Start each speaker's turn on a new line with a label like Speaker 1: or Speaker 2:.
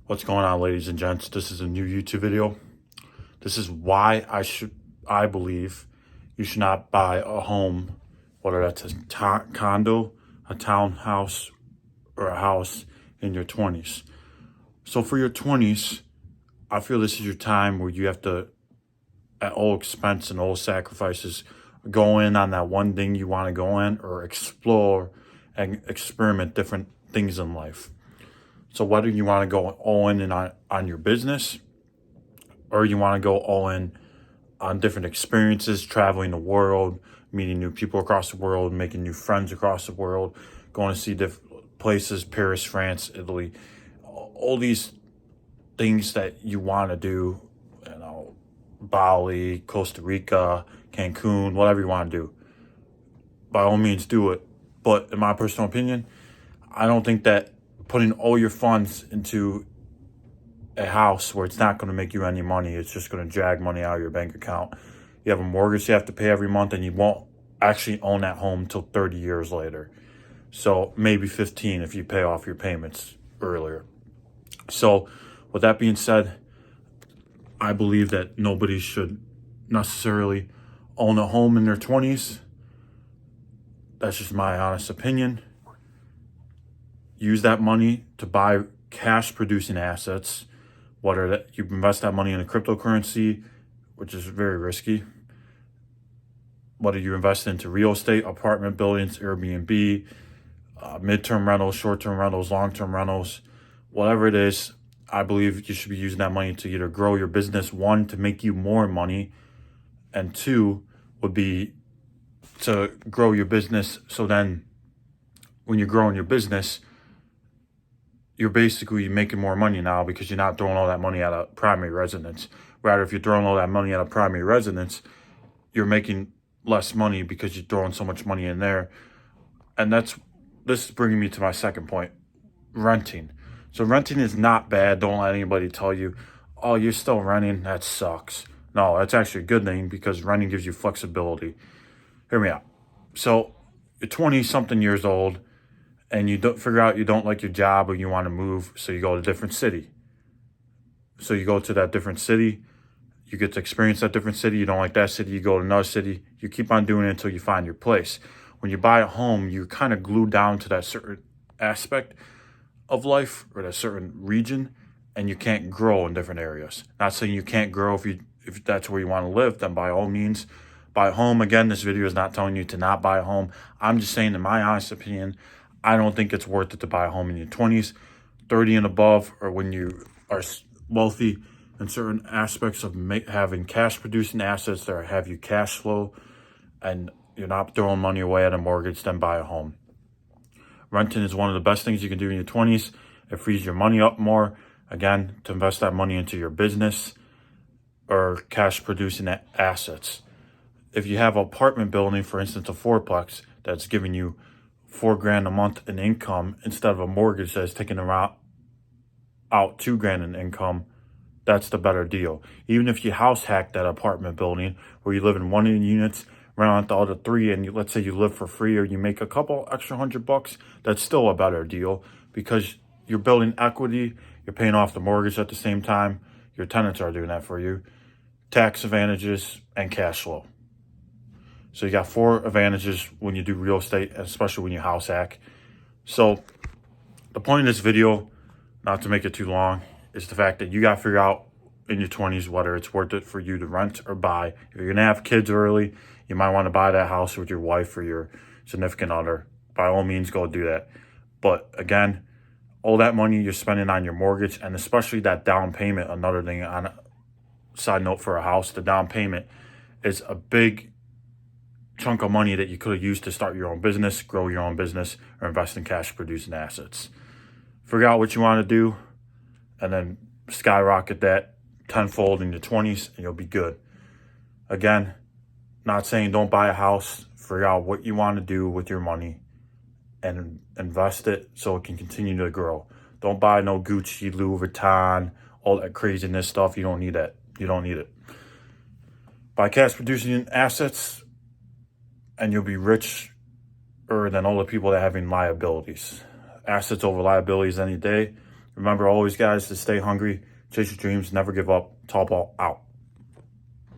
Speaker 1: What's going on, ladies and gents? This is a new YouTube video. This is why I believe you should not buy a home, whether that's a condo, a townhouse, or a house in your 20s. So for your 20s, I feel this is your time where you have to, at all expense and all sacrifices, go in on that one thing you want to go in, or explore and experiment different things in life. So whether you want to go all in on your business, or you want to go all in on different experiences, traveling the world, meeting new people across the world, making new friends across the world, going to see different places, Paris, France, Italy, all these things that you want to do, Bali, Costa Rica, Cancun, whatever you want to do. By all means, do it. But in my personal opinion, I don't think that putting all your funds into a house where it's not going to make you any money, it's just going to drag money out of your bank account. You have a mortgage you have to pay every month, and you won't actually own that home until 30 years later. So maybe 15 if you pay off your payments earlier. So with that being said, I believe that nobody should necessarily own a home in their 20s. That's just my honest opinion. Use that money to buy cash producing assets, whether that you invest that money in a cryptocurrency, which is very risky, whether you invest into real estate, apartment buildings, Airbnb, midterm rentals, short-term rentals, long-term rentals, whatever it is. I believe you should be using that money to either grow your business, one, to make you more money, and two, would be to grow your business. So then when you're growing your business, you're basically making more money now because you're not throwing all that money at a primary residence. Rather, if you're throwing all that money at a primary residence, you're making less money because you're throwing so much money in there. And this is bringing me to my second point, renting. So renting is not bad. Don't let anybody tell you, oh, you're still renting, that sucks. No, that's actually a good thing because renting gives you flexibility. Hear me out. So you're 20-something years old, and you don't figure out you don't like your job or you want to move, so you go to a different city. So you go to that different city, you get to experience that different city. You don't like that city, you go to another city. You keep on doing it until you find your place. When you buy a home, you're kind of glued down to that certain aspect of life or that certain region, and you can't grow in different areas. Not saying you can't grow if that's where you want to live, then by all means, buy a home. Again, this video is not telling you to not buy a home. I'm just saying, in my honest opinion, I don't think it's worth it to buy a home in your 20s, 30 and above, or when you are wealthy in certain aspects of having cash producing assets that have you cash flow and you're not throwing money away at a mortgage, then buy a home. Renting is one of the best things you can do in your 20s. It frees your money up more, again, to invest that money into your business or cash producing assets. If you have an apartment building, for instance, a fourplex, that's giving you $4,000 a month in income instead of a mortgage that's taking out $2,000 in income, that's the better deal. Even if you house hack that apartment building where you live in one of the units, rent out the other three, and let's say you live for free or you make a couple extra $100, that's still a better deal because you're building equity, you're paying off the mortgage at the same time, your tenants are doing that for you, tax advantages, and cash flow. So you got 4 advantages when you do real estate, especially when you house hack. So the point of this video, not to make it too long, is the fact that you got to figure out in your 20s whether it's worth it for you to rent or buy. If you're going to have kids early, you might want to buy that house with your wife or your significant other. By all means, go do that. But again, all that money you're spending on your mortgage, and especially that down payment, another thing on a side note for a house, the down payment is a big chunk of money that you could have used to start your own business, grow your own business, or invest in cash producing assets. Figure out what you want to do and then skyrocket that tenfold in your 20s and you'll be good. Again, not saying don't buy a house. Figure out what you want to do with your money and invest it so it can continue to grow. Don't buy no Gucci, Louis Vuitton, all that craziness stuff. You don't need that. You don't need it. Buy cash producing assets and you'll be richer than all the people that are having liabilities. Assets over liabilities any day. Remember always, guys, to stay hungry, chase your dreams, never give up. Tall Ball out.